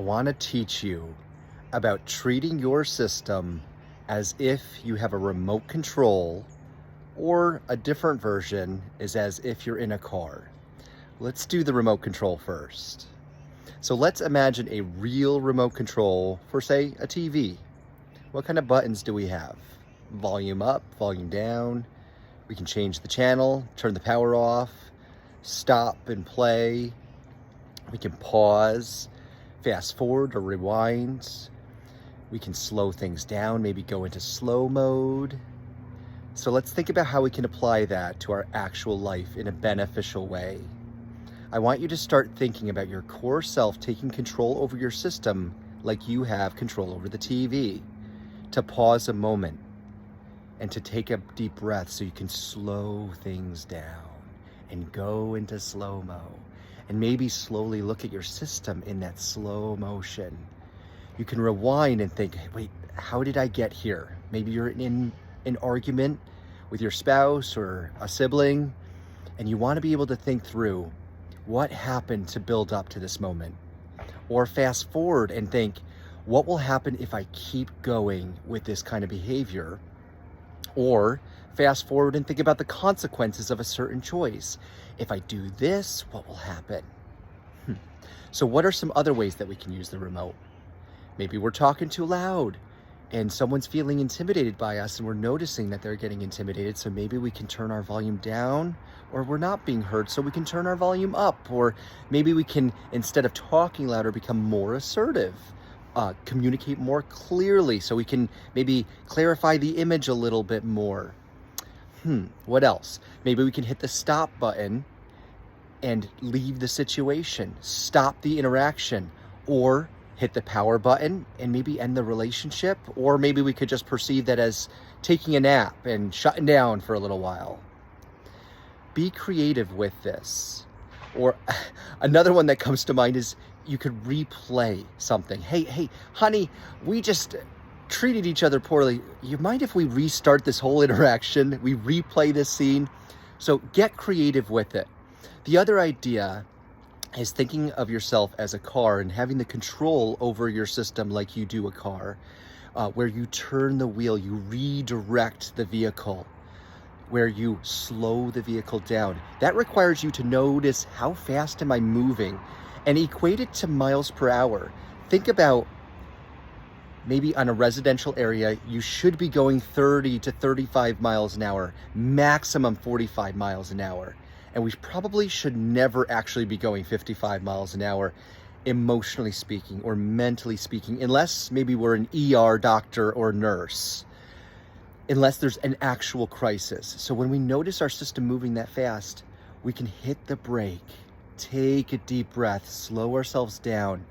want to teach you about treating your system as if you have a remote control, or a different version is as if you're in a car. Let's do the remote control first. So let's imagine a real remote control for, say, a TV. What kind of buttons do we have? Volume up, volume down. We can change the channel, turn the power off, stop and play. We can pause, fast forward or rewind. We can slow things down, maybe go into slow mode. So let's think about how we can apply that to our actual life in a beneficial way. I want you to start thinking about your core self taking control over your system like you have control over the TV. To pause a moment and to take a deep breath so you can slow things down and go into slow-mo. And maybe slowly look at your system in that slow motion. You can rewind and think, wait, how did I get here? Maybe you're in an argument with your spouse or a sibling, and you want to be able to think through what happened to build up to this moment. Or fast forward and think, what will happen if I keep going with this kind of behavior? Or fast forward and think about the consequences of a certain choice. If I do this, what will happen? So what are some other ways that we can use the remote? Maybe we're talking too loud and someone's feeling intimidated by us and we're noticing that they're getting intimidated. So maybe we can turn our volume down, or we're not being heard, so we can turn our volume up. Or maybe we can, instead of talking louder, become more assertive. Communicate more clearly so we can maybe clarify the image a little bit more. What else? Maybe we can hit the stop button and leave the situation, stop the interaction, or hit the power button and maybe end the relationship. Or maybe we could just perceive that as taking a nap and shutting down for a little while. Be creative with this. Or another one that comes to mind is you could replay something. Hey, honey, we just treated each other poorly. You mind if we restart this whole interaction? We replay this scene? So get creative with it. The other idea is thinking of yourself as a car and having the control over your system like you do a car, where you turn the wheel, you redirect the vehicle, where you slow the vehicle down. That requires you to notice, how fast am I moving, and equate it to miles per hour. Think about, maybe on a residential area, you should be going 30 to 35 miles an hour, maximum 45 miles an hour. And we probably should never actually be going 55 miles an hour, emotionally speaking or mentally speaking, unless maybe we're an ER doctor or nurse, unless there's an actual crisis. So when we notice our system moving that fast, we can hit the brake, take a deep breath, slow ourselves down.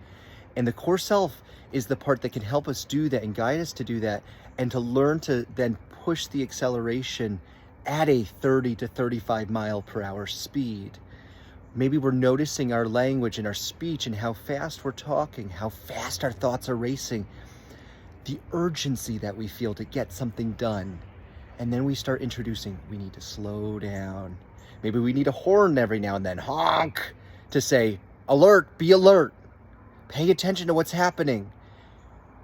And the core self is the part that can help us do that and guide us to do that, and to learn to then push the acceleration at a 30 to 35 mile per hour speed. Maybe we're noticing our language and our speech and how fast we're talking, how fast our thoughts are racing, the urgency that we feel to get something done. And then we start introducing, we need to slow down. Maybe we need a horn every now and then, honk, to say, alert, be alert, pay attention to what's happening.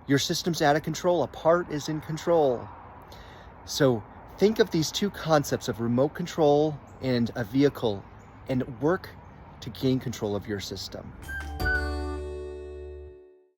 Your system's out of control, a part is in control. So think of these two concepts of remote control and a vehicle, and work to gain control of your system.